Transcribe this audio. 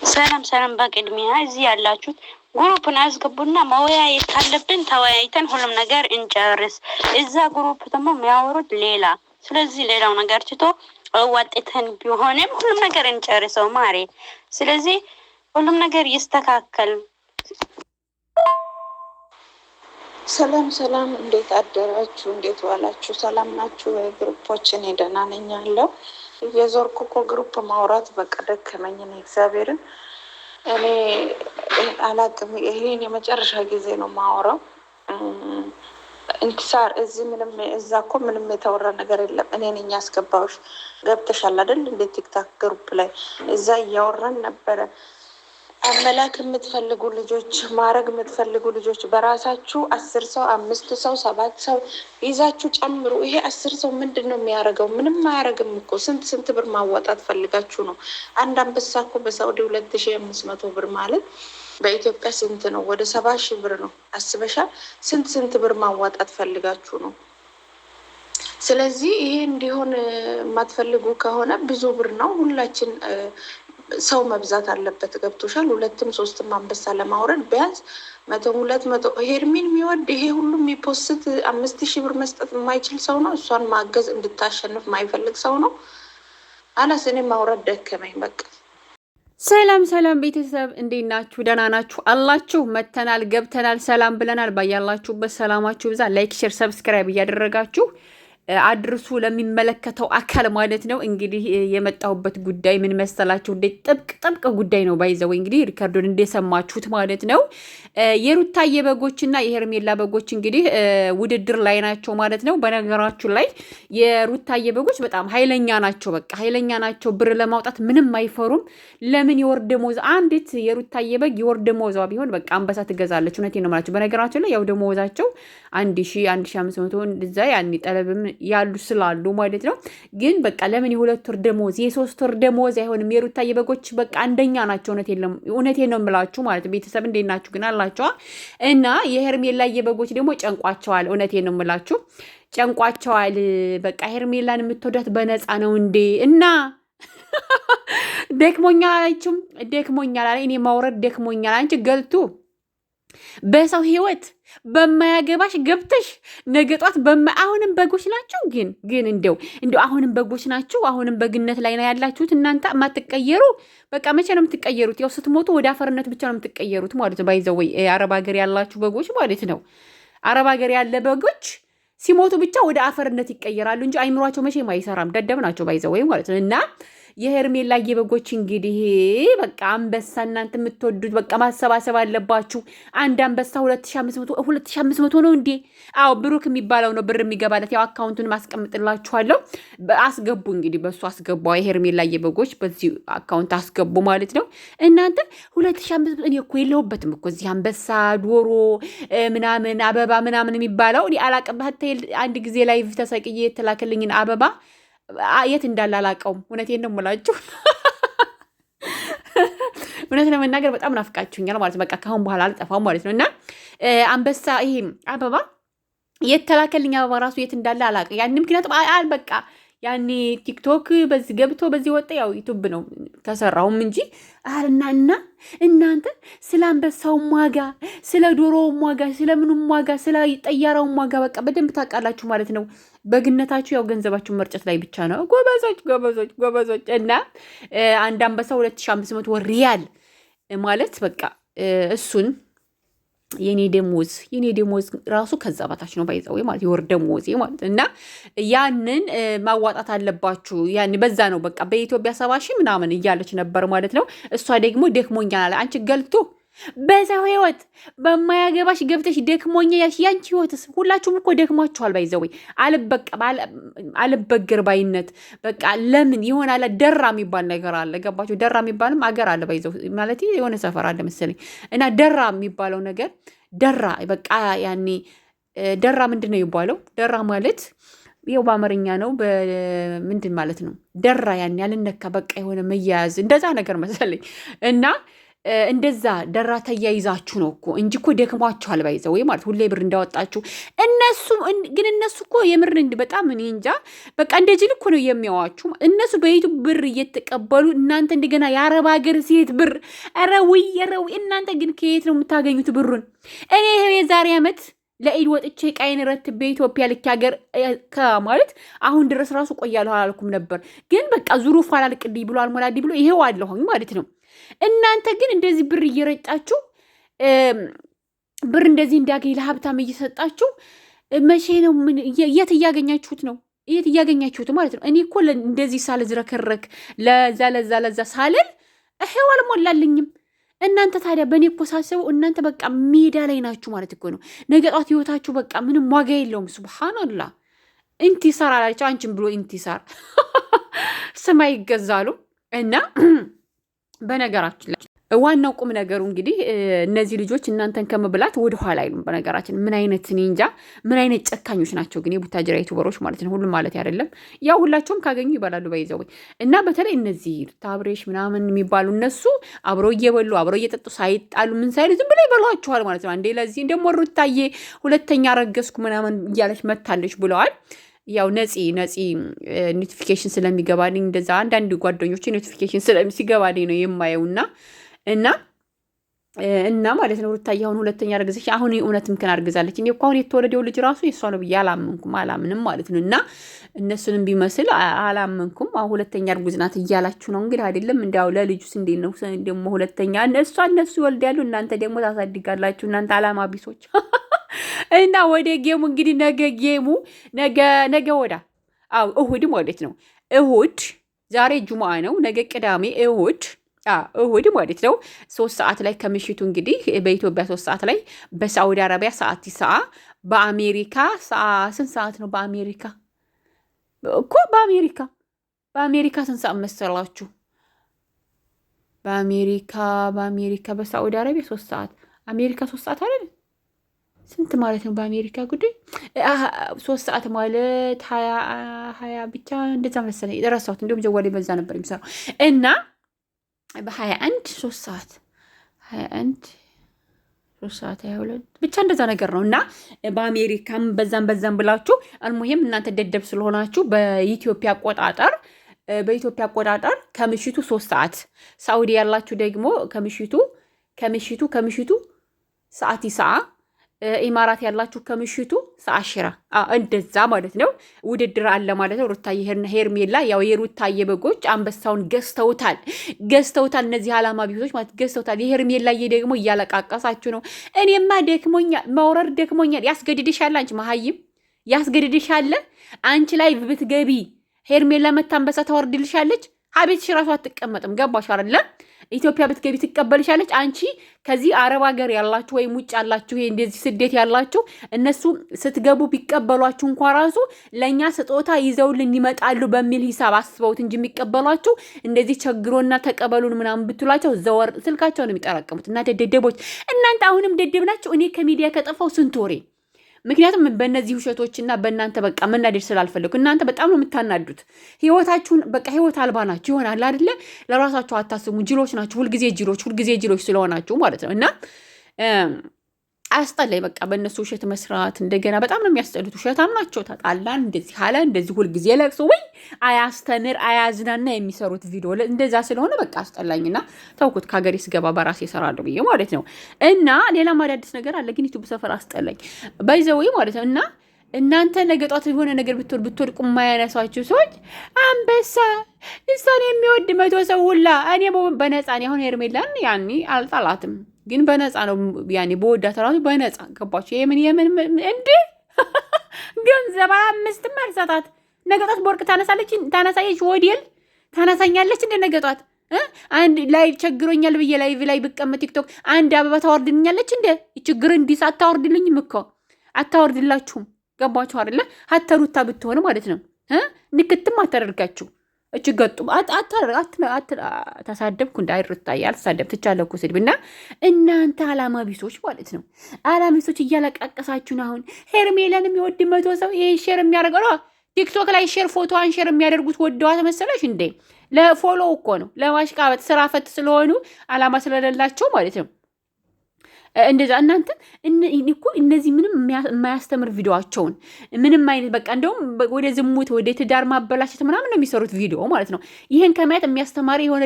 ሰላም ሰላም። በቅድሚያ እዚህ ያላችሁት ግሩፕን አስገቡና መወያየት ካለብን ተወያይተን ሁሉም ነገር እንጨርስ። እዛ ግሩፕ ደግሞ የሚያወሩት ሌላ። ስለዚህ ሌላው ነገር ትቶ ወጥተን ቢሆንም ሁሉም ነገር እንጨርሰው ማሬ። ስለዚህ ሁሉም ነገር ይስተካከል። ሰላም ሰላም፣ እንዴት አደራችሁ? እንዴት ዋላችሁ? ሰላም ናችሁ? ግሩፖችን ደህና ነኝ ያለው የዞርኩ እኮ ግሩፕ ማውራት በቃ ደከመኝ ነው እግዚአብሔርን። እኔ አላቅም፣ ይሄን የመጨረሻ ጊዜ ነው ማውራው። እንክሳር እዚህ ምንም እዛ እኮ ምንም የተወራ ነገር የለም። እኔ ነኝ ያስገባሁሽ። ገብተሻል አይደል? እንደ ቲክታክ ግሩፕ ላይ እዛ እያወራን ነበረ። አመላክ የምትፈልጉ ልጆች፣ ማድረግ የምትፈልጉ ልጆች በራሳችሁ 10 ሰው 5 ሰው 7 ሰው ይዛችሁ ጨምሩ። ይሄ 10 ሰው ምንድን ነው የሚያደርገው? ምንም አያደርግም እኮ። ስንት ብር ማዋጣት ፈልጋችሁ ነው? አንድ አንበሳ እኮ በሳውዲ 2500 ብር ማለት በኢትዮጵያ ስንት ነው? ወደ 70,000 ብር ነው። አስበሻል? ስንት ብር ማዋጣት ፈልጋችሁ ነው? ስለዚህ ይሄ እንዲሆን የማትፈልጉ ከሆነ ብዙ ብር ነው። ሁላችን ሰው መብዛት አለበት። ገብቶሻል? 2ም 3ም አንበሳ ለማውረድ ቢያንስ 100-200 ሄርሚን የሚወድ ይሄ ሁሉም የሚፖስት 5,000 ብር መስጠት የማይችል ሰው ነው። እሷን ማገዝ እንድታሸንፍ የማይፈልግ ሰው ነው። አላስ እኔ ማውረድ ደከመኝ በቃ። ሰላም ሰላም ቤተሰብ እንዴት ናችሁ? ደህና ናችሁ አላችሁ? መተናል ገብተናል፣ ሰላም ብለናል። ባያላችሁበት ሰላማችሁ ብዛ። ላይክ ሼር ሰብስክራይብ እያደረጋችሁ አድርሱ ለሚመለከተው አካል ማለት ነው። እንግዲህ የመጣሁበት ጉዳይ ምን መሰላችሁ? ጥብቅ ጉዳይ ነው። ባይዘው እንግዲህ ሪከርዶን እንደሰማችሁት ማለት ነው። የሩታዬ በጎችና የሄርሜላ በጎች እንግዲህ ውድድር ላይ ናቸው ማለት ነው። በነገራችሁ ላይ የሩታዬ በጎች በጣም ኃይለኛ ናቸው። በቃ ኃይለኛ ናቸው። ብር ለማውጣት ምንም አይፈሩም። ለምን የወር ደመወዝ አንዲት የሩታዬ በግ የወር ደመወዟ ቢሆን በቃ አንበሳ ትገዛለች። እውነቴን ነው የምላችሁ። በነገራችሁ ላይ ያው ደመወዛቸው 1,000-1,500 እንደዛ ያኔ ጠለብም ያሉ ስላሉ ማለት ነው። ግን በቃ ለምን የ2 ወር ደመወዝ የ3 ወር ደመወዝ አይሆንም? የሩታዬ በጎች በቃ አንደኛ ናቸው። እውነቴን ነው የምላችሁ ማለት ነው። ቤተሰብ እንዴት ናችሁ ግን አላችኋ? እና የሄርሜላዬ በጎች ደግሞ ጨንቋቸዋል። እውነቴን ነው የምላችሁ ጨንቋቸዋል። በቃ ሄርሜላን የምትወዳት በነፃ ነው እንዴ? እና ደክሞኛል አለ። እኔ ማውረድ ደክሞኛል። አንቺ ገልቱ በሰው ህይወት በማያገባሽ ገብተሽ ነገጧት አሁንም በጎች ናቸው። ግን እንደው አሁንም በጎች ናቸው። አሁንም በግነት ላይ ነው ያላችሁት እናንተ የማትቀየሩ። በቃ መቼ ነው የምትቀየሩት? ያው ስትሞቱ ወደ አፈርነት ብቻ ነው የምትቀየሩት ማለት ነው። ባይዘወይ አረብ ሀገር ያላችሁ በጎች ማለት ነው። አረብ ሀገር ያለ በጎች ሲሞቱ ብቻ ወደ አፈርነት ይቀየራሉ እንጂ አይምሯቸው መቼም አይሰራም። ደደብ ናቸው ባይዘወይ ማለት ነው። እና የሄርሜላዬ በጎች እንግዲህ በቃ አንበሳ እናንተ የምትወዱት በቃ ማሰባሰብ አለባችሁ። አንድ አንበሳ 2,500 ነው እንዴ? አዎ ብሩክ የሚባለው ነው ብር የሚገባለት። ያው አካውንቱን ማስቀምጥላችኋለሁ። አስገቡ እንግዲህ በሱ አስገቡ። የሄርሜላዬ በጎች በዚህ አካውንት አስገቡ ማለት ነው። እናንተ 2,500 እኔ እኮ የለሁበትም እኮ እዚህ አንበሳ ዶሮ ምናምን አበባ ምናምን የሚባለው እኔ አላቅም። አንድ ጊዜ ላይቭ ተሰቅዬ የተላከልኝን አበባ የት እንዳለ አላውቀውም። እውነቴን ነው የምላችሁ። እውነት ለመናገር በጣም ናፍቃችሁኛል ማለት ነው። በቃ ካሁን በኋላ አልጠፋም ማለት ነው። እና አንበሳ ይሄ አበባ የተላከልኝ አበባ ራሱ የት እንዳለ አላውቅም። ያን ምክንያቱም በቃ ያኔ ቲክቶክ በዚህ ገብቶ በዚህ ወጣ። ያው ዩቱብ ነው ተሰራውም እንጂ እና እናንተ ስለ አንበሳውም ዋጋ፣ ስለ ዶሮውም ዋጋ፣ ስለምኑም ዋጋ፣ ስለ ጠያራውም ዋጋ በቃ በደንብ ታውቃላችሁ ማለት ነው። በግነታችሁ ያው ገንዘባችሁ መርጨት ላይ ብቻ ነው። ጎበዞች። እና አንድ አንበሳ 2,500 ሪያል ማለት በቃ እሱን የኔ ደሞዝ ራሱ ከዛ በታች ነው ባይዘው ማለት የወር ደሞዝ ማለት እና ያንን ማዋጣት አለባችሁ። ያን በዛ ነው በቃ በኢትዮጵያ 70,000 ምናምን እያለች ነበር ማለት ነው። እሷ ደግሞ ደክሞኛል አለ። አንቺ ገልቱ በሰው ህይወት በማያገባሽ ገብተሽ ደክሞኛ ያንቺ ህይወትስ ሁላችሁም እኮ ደክሟችኋል። ባይዘው አልበገር ባይነት በቃ ለምን ይሆናል? ደራ የሚባል ነገር አለ። ገባችሁ? ደራ የሚባልም አገር አለ። ባይዘው ማለት የሆነ ሰፈር አለ መሰለኝ። እና ደራ የሚባለው ነገር ደራ በቃ ያኔ ደራ ምንድን ነው የሚባለው? ደራ ማለት ይኸው በአማርኛ ነው። በምንድን ማለት ነው? ደራ ያኔ ያልነካ በቃ የሆነ መያያዝ እንደዛ ነገር መሰለኝ እና እንደዛ ደራ ተያይዛችሁ ነው እኮ እንጂ እኮ ደክሟችኋል። ባይዘው ወይ ማለት ሁሌ ብር እንዳወጣችሁ እነሱ ግን እነሱ እኮ የምር በጣም እኔ እንጃ በቃ እንደ ጅል እኮ ነው የሚያዋችሁ። እነሱ በዩቱብ ብር እየተቀበሉ እናንተ እንደገና የአረብ ሀገር ሴት ብር ረውይ እናንተ ግን ከየት ነው የምታገኙት ብሩን? እኔ የዛሬ ዓመት ለኢድ ወጥቼ ቃይን ረትቤ ኢትዮጵያ ልክ ሀገር ከማለት አሁን ድረስ ራሱ ቆያለሁ አላልኩም ነበር። ግን በቃ ዙሩፍ አላልቅልኝ ብሎ አልሞላልኝ ብሎ ይሄው አለሁኝ ማለት ነው። እናንተ ግን እንደዚህ ብር እየረጫችሁ ብር እንደዚህ እንዳገኝ ለሀብታም እየሰጣችሁ መቼ ነው? የት እያገኛችሁት ነው? የት እያገኛችሁት ማለት ነው? እኔ እኮ እንደዚህ ሳልዝረከረክ ለዛ ሳልል ይሄው አልሞላልኝም። እናንተ ታዲያ በእኔ እኮ ሳስበው እናንተ በቃ ሜዳ ላይ ናችሁ ማለት እኮ ነው። ነገ ጧት ህይወታችሁ በቃ ምንም ዋጋ የለውም። ሱብሃንአላህ ኢንቲሳር አላቸው። አንቺን ብሎ ኢንቲሳር ስማ ይገዛሉ። እና በነገራችን ላይ ዋናው ቁም ነገሩ እንግዲህ እነዚህ ልጆች እናንተን ከመብላት ወደ ኋላ አይሉም። በነገራችን ምን አይነት እኔ እንጃ ምን አይነት ጨካኞች ናቸው ግን የቡታጅራ ዩቱበሮች ማለት ነው። ሁሉም ማለት አይደለም፣ ያው ሁላቸውም ካገኙ ይበላሉ ባይዘው። እና በተለይ እነዚህ ታብሬሽ ምናምን የሚባሉ እነሱ አብረው እየበሉ አብረው እየጠጡ ሳይጣሉ ምን ሳይሉ ዝም ብለው ይበሏቸዋል ማለት ነው። አንዴ ለዚህ ደግሞ ሩታዬ ሁለተኛ ረገዝኩ ምናምን እያለች መታለች ብለዋል። ያው ነፂ ኖቲፊኬሽን ስለሚገባልኝ እንደዛ አንዳንድ ጓደኞች ኖቲፊኬሽን ሲገባልኝ ነው የማየውና እና ማለት ነው ሩታዬ አሁን ሁለተኛ ረግዘሽ አሁን እውነት ምክን አርግዛለች። እኔ እኮ አሁን የተወለደው ልጅ ራሱ የሷ ነው ብዬ አላምንም ማለት ነው። እና እነሱንም ቢመስል አላመንኩም። አሁን ሁለተኛ እርጉዝ ናት እያላችሁ ነው እንግዲህ አይደለም። እንዲያው ለልጁስ እንዴት ነው ደግሞ ሁለተኛ እነሱ ይወልዳሉ፣ እናንተ ደግሞ ታሳድጋላችሁ። እናንተ አላማ ቢሶች እና ወደ ጌሙ እንግዲህ ነገ ወዳ እሁድ ማለት ነው። እሁድ ዛሬ ጁምአ ነው፣ ነገ ቅዳሜ እሁድ ማለት ነው 3 ሰዓት ላይ ከምሽቱ እንግዲህ በኢትዮጵያ 3 ሰዓት ላይ በሳዑዲ አረቢያ ሰዓት ይሰዓ በአሜሪካ ስንት ሰዓት ነው? በአሜሪካ ስንት ሰዓት መሰላችሁ? በአሜሪካ በሳዑዲ አረቢያ 3 ሰዓት አሜሪካ 3 ሰዓት አይደል? ስንት ማለት ነው በአሜሪካ ጉዳይ 3 ሰዓት ማለት 20 ብቻ እንደዛ መሰለኝ የደረሳሁት። እንዲሁም ጀዋሌ በዛ ነበር የሚሰራው እና በ21 3 ሰዓት 21 3 ሰዓት 22 ብቻ እንደዛ ነገር ነው። እና በአሜሪካም በዛም ብላችሁ አልሙሂም እናንተ ደደብ ስለሆናችሁ በኢትዮጵያ አቆጣጠር ከምሽቱ 3 ሰዓት ሳውዲ ያላችሁ ደግሞ ከምሽቱ ሰዓት ይሰዓ ኢማራት ያላችሁ ከምሽቱ ሰዓት ሽራ እንደዛ ማለት ነው። ውድድር አለ ማለት ነው። ሩታዬ ሄርሜላ ያው የሩታዬ በጎች አንበሳውን ገዝተውታል። እነዚህ አላማ ቢሆች ማለት ገዝተውታል። የሄርሜላዬ ደግሞ እያለቃቀሳችሁ ነው። እኔማ ደክሞኛል፣ መውረድ ደክሞኛል። ያስገድድሻል፣ አንቺ መሀይም ያስገድድሻል። አንቺ ላይ ብትገቢ ሄርሜላ መታ አንበሳ ታወርድልሻለች። ሀቤትሽ ራሱ አትቀመጥም። ገባሽ አይደለ? ኢትዮጵያ ብትገቢ ትቀበልሻለች። አንቺ ከዚህ አረብ ሀገር ያላችሁ ወይም ውጭ ያላችሁ ይሄ እንደዚህ ስደት ያላችሁ እነሱ ስትገቡ ቢቀበሏችሁ እንኳ ራሱ ለእኛ ስጦታ ይዘውልን ይመጣሉ በሚል ሂሳብ አስበውት እንጂ የሚቀበሏችሁ እንደዚህ ቸግሮና ተቀበሉን ምናምን ብትሏቸው ዘወር ስልካቸው ነው የሚጠራቀሙት። እና ደደቦች እናንተ አሁንም ደደብ ናቸው። እኔ ከሚዲያ ከጠፋው ስንት ወሬ ምክንያቱም በእነዚህ ውሸቶችና በእናንተ በቃ መናደድ ስላልፈለጉ እናንተ በጣም ነው የምታናዱት። ህይወታችሁን በቃ ህይወት አልባ ናችሁ ይሆናል አይደለ? ለራሳችሁ አታስቡ። ጅሎች ናችሁ፣ ሁልጊዜ ጅሎች ስለሆናችሁ ማለት ነው። እና አያስጠላኝ በቃ በእነሱ ውሸት መስራት። እንደገና በጣም ነው የሚያስጠሉት። ውሸታም ናቸው። ተጣላን እንደዚህ ሀላ እንደዚህ ሁልጊዜ ለቅሶ ወይ አያስተምር አያዝናና የሚሰሩት ቪዲዮ እንደዛ ስለሆነ በቃ አስጠላኝና ተውኩት። ከሀገሬ ስገባ በራሴ እሰራለሁ ብዬ ማለት ነው። እና ሌላም አዳዲስ ነገር አለ ግን ዩቱብ ሰፈር አስጠላኝ ባይዘወይ ማለት ነው። እና እናንተ ነገ ጧት የሆነ ነገር ብትወድቁ የማያነሷችሁ ሰዎች አንበሳ እሷን የሚወድ 100 ሰው ሁላ እኔ በነፃ አሁን ሄርሜላን ያኔ አልጣላትም ግን በነፃ ነው ያኔ በወዳት ራሱ በነፃ ገባችሁ። የምን እንዴ ገንዘብ 5 ማርሳታት ነገጧት በወርቅ ታነሳየች ወዲል ታነሳኛለች እንደ ነገጧት አንድ ላይ ቸግሮኛል ብዬ ላይ ብቀመጥ ቲክቶክ አንድ አበባ ታወርድልኛለች እንደ ችግር እንዲስ አታወርድልኝም እኮ አታወርድላችሁም። ገባችሁ አይደለ? ሀተሩታ ብትሆን ማለት ነው ንክትም አታደርጋችሁ እችገጡ ተሳደብኩ እንዳይሩታ ያልተሳደብ ትቻለሁ እኮ ስድብ። እና እናንተ አላማ ቢሶች ማለት ነው። አላማ ቢሶች እያለቃቀሳችሁን አሁን ሄርሜላን የሚወድ 100 ሰው ይሄ ሼር የሚያደርገው ቲክቶክ ላይ ሼር ፎቶዋን ሼር የሚያደርጉት ወደዋት መሰለሽ እንዴ? ለፎሎ እኮ ነው፣ ለማሽቃበጥ ስራ ፈት ስለሆኑ አላማ ስለሌላቸው ማለት ነው። እንደዛ እናንተ እኮ እነዚህ ምንም የማያስተምር ቪዲዮቸውን ምንም አይነት በቃ እንደውም ወደ ዝሙት ወደ ትዳር ማበላሸት ምናምን ነው የሚሰሩት ቪዲዮ ማለት ነው። ይህን ከማየት የሚያስተማሪ የሆነ